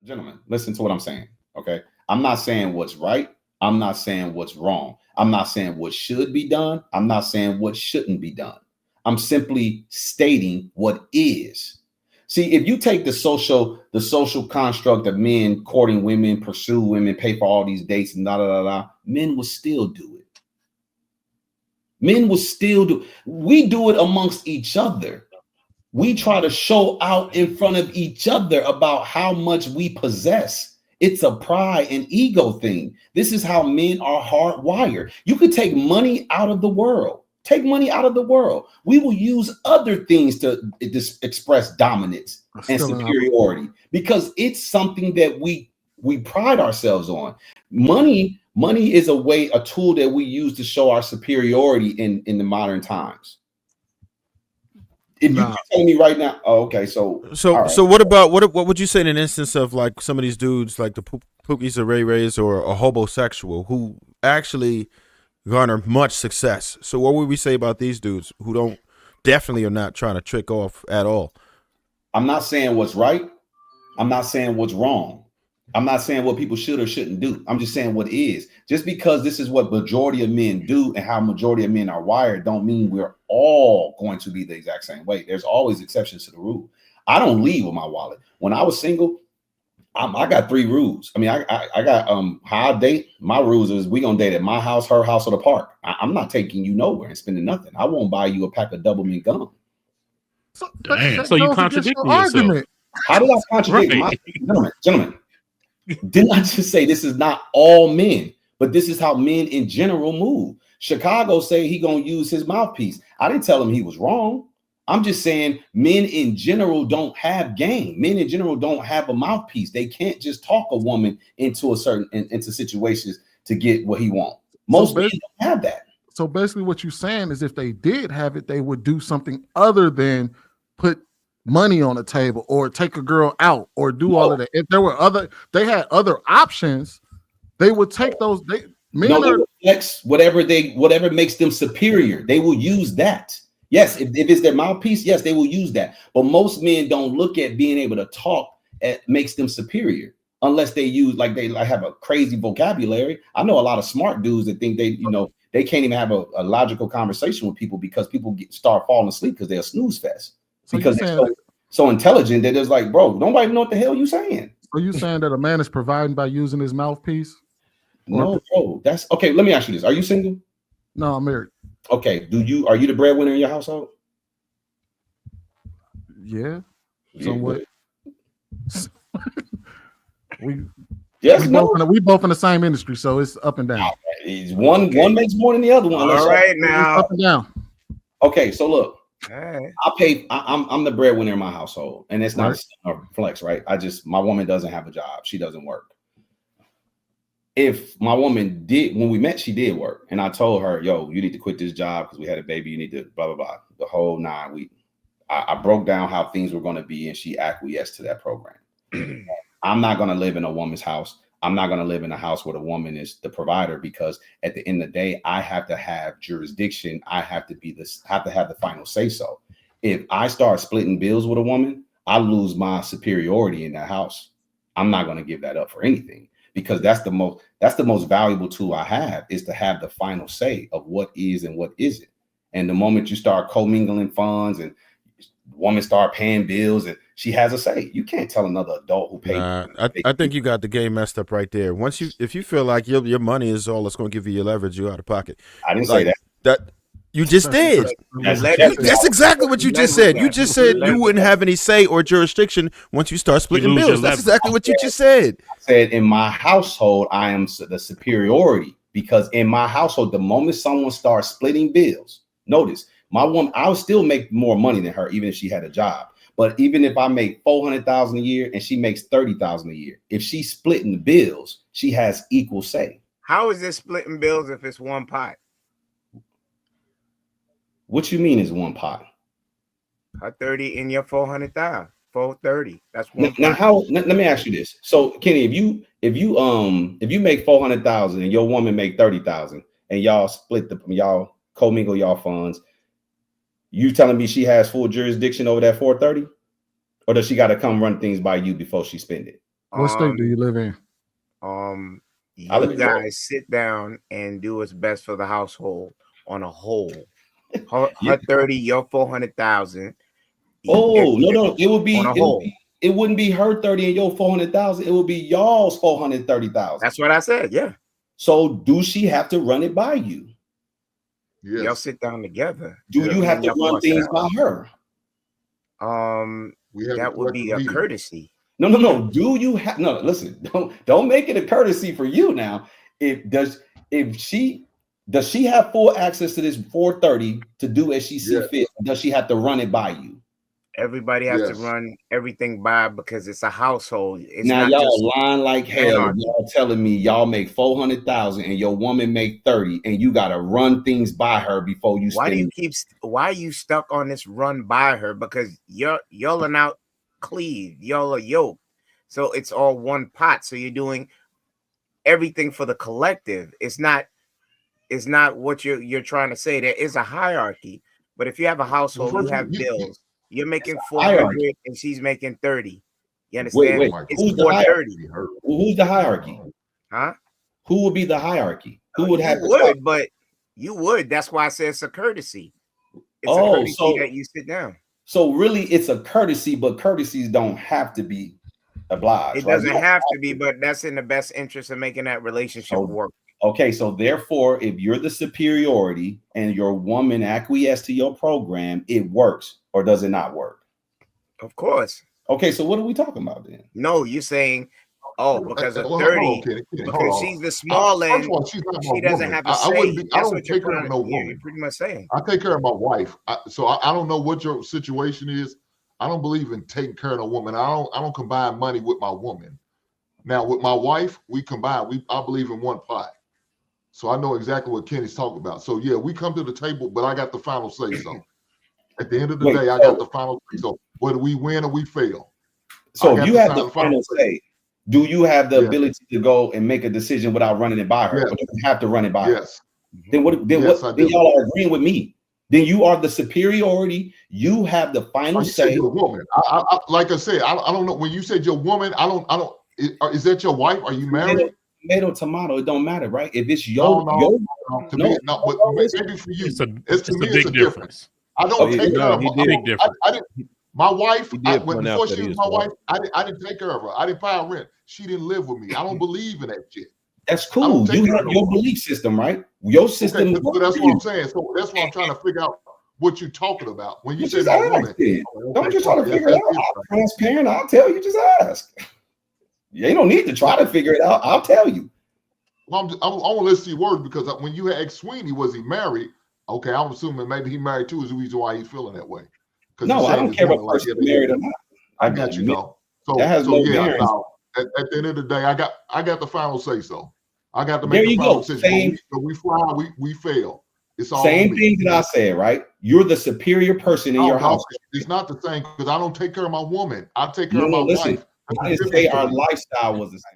gentlemen, listen to what I'm saying. Okay. I'm not saying what's right. I'm not saying what's wrong. I'm not saying what should be done. I'm not saying what shouldn't be done. I'm simply stating what is. See, if you take the social construct of men courting women, pursue women, pay for all these dates and men will still do it. Men will still do. We do it amongst each other. We try to show out in front of each other about how much we possess. It's a pride and ego thing. This is how men are hardwired. You could take money out of the world. Take money out of the world. We will use other things to express dominance and superiority because it's something that we pride ourselves on. Money is a tool that we use to show our superiority in the modern times. If you tell me right now, okay, so what about what would you say in an instance of like some of these dudes like the Pookies or Ray Rays or a homosexual who actually garner much success? So what would we say about these dudes who definitely are not trying to trick off at all? I'm not saying what's right. I'm not saying what's wrong. I'm not saying what people should or shouldn't do. I'm just saying what is. Just because this is what majority of men do and how majority of men are wired don't mean we're all going to be the exact same way. There's always exceptions to the rule. I don't leave with my wallet. When I was single, I got 3 rules. I mean, I got how I date. My rules is we gonna date at my house, her house, or the park. I'm not taking you nowhere and spending nothing. I won't buy you a pack of double mint gum. So you contradict your argument. How did I contradict my gentlemen? Didn't I just say this is not all men, but this is how men in general move? Chicago say he gonna use his mouthpiece. I didn't tell him he was wrong. I'm just saying men in general don't have game. Men in general don't have a mouthpiece. They can't just talk a woman into into situations to get what he wants. Most men don't have that. So basically what you're saying is if they did have it, they would do something other than put money on the table or take a girl out or do all of that. If there were they had other options, they would take those. Whatever makes them superior, they will use that. Yes, if it's their mouthpiece, yes, they will use that. But most men don't look at being able to talk makes them superior unless they use they have a crazy vocabulary. I know a lot of smart dudes that think they can't even have a logical conversation with people because people start falling asleep because they're a snooze fest. Because they're so intelligent that it's like, bro, nobody know what the hell you saying. Are you saying that a man is providing by using his mouthpiece? No, bro. That's okay. Let me ask you this: are you single? No, I'm married. Okay. Are you the breadwinner in your household? Yeah, somewhat. We both in the same industry, so it's up and down. One makes more than the other one. All right, now up and down. Okay, so look. I'm the breadwinner in my household, and it's not a flex, right? My woman doesn't have a job; she doesn't work. If my woman when we met, she did work, and I told her, "Yo, you need to quit this job because we had a baby. You need to blah blah blah." The whole 9 I broke down how things were going to be, and she acquiesced to that program. I'm not going to live in a woman's house. I'm not going to live in a house where the woman is the provider because at the end of the day, I have to have jurisdiction. I have to have the final say so. If I start splitting bills with a woman, I lose my superiority in that house. I'm not going to give that up for anything because that's the most valuable tool I have is to have the final say of what is and what isn't. And the moment you start commingling funds and woman start paying bills and she has a say, you can't tell another adult who pays. I think you got the game messed up right there. If you feel like your money is all that's going to give you your leverage, you out of pocket. I didn't say that. That you just did. That's exactly what you just said. You just said you wouldn't have any say or jurisdiction once you start splitting bills. That's exactly what you just said. I said in my household, I am the superiority because in my household, the moment someone starts splitting bills, notice my woman, I would still make more money than her, even if she had a job. But even if I make $400,000 a year and she makes $30,000 a year, if she's splitting the bills, she has equal say. How is this splitting bills if it's one pot? What you mean is one pot? Her 30 in your 400,000, 430. That's one. Now, let me ask you this. So, Kenny, if you make 400,000 and your woman make 30,000, and y'all split y'all commingle y'all funds. You telling me she has full jurisdiction over that 430? Or does she got to come run things by you before she spend it? What state do you live in? I live You in guys sit down and do what's best for the household on a whole. Her 30, your 400,000. Oh, no, it would be on a whole. it wouldn't be her 30 and your 400,000. It would be y'all's 430,000. That's what I said. Yeah. So do she have to run it by you? Yes. Y'all sit down together. Do you have to run things by her? That would be a courtesy. No. Do you have listen, don't make it a courtesy for you now. Does she have full access to this 430 to do as she sees fit? Does she have to run it by you? Everybody has to run everything by because it's a household. It's now not y'all lying like hell. anarchy. Y'all telling me y'all make 400,000 and your woman make 30, and you gotta run things by her before you spend. Why are you stuck on this run by her? Because y'all are now cleaved, y'all are yoked, so it's all one pot. So you're doing everything for the collective. It's not what you're trying to say. There is a hierarchy, but if you have a household, you have bills. You're making 400 and she's making 30. You understand? Wait. It's Who's 430. Who's the hierarchy? Huh? Who would be the hierarchy? Who would have? You would. That's why I said it's a courtesy. It's a courtesy that you sit down. So really, it's a courtesy, but courtesies don't have to be obliged. It doesn't have to be, but that's in the best interest of making that relationship work. Okay, so therefore, if you're the superiority and your woman acquiesces to your program, it works, or does it not work? Of course. Okay, so what are we talking about then? No, you're saying, because of 30, because she's the small end, she doesn't have a say. I don't take care of no woman. You're pretty much saying. I take care of my wife. So I don't know what your situation is. I don't believe in taking care of a woman. I don't combine money with my woman. Now with my wife, we combine. I believe in one pot. So I know exactly what Kenny's talking about. So yeah, we come to the table, but I got the final say so. At the end of the day, I got the final say so. Whether we win or we fail. So you have the final say. Do you have the ability to go and make a decision without running it by her? Yes. But you have to run it by her. Then y'all are agreeing with me. Then you are the superiority. You have the final say. You're a woman. Like I said, I don't know. When you said your woman, I don't. Is that your wife? Are you married? Tomato, it don't matter, right? If it's maybe for you, it's a big difference. I don't take care of her. My wife, before she was my wife, I didn't take care of her. I didn't pay her rent. She didn't live with me. I don't believe in that shit. That's cool. You have your belief system, right? Your system. Okay, so that's what I'm saying. So that's what I'm trying to figure out what you're talking about. When you say that woman, don't just try to figure it out. I'm transparent. I'll tell you. Just ask. You don't need to try to figure it out. I'll tell you. Well, I want to listen to your words because when you had Sweeney, was he married? Okay, I'm assuming maybe he married too is the reason why he's feeling that way. No, I don't care about person married or not. I got you though. So at the end of the day, I got the final say so. I got to make the final decision. We fly, we fail. It's all same thing that I said, right? You're the superior person in your house. It's not the same because I don't take care of my woman. I take care of my wife. I didn't say our lifestyle was the same.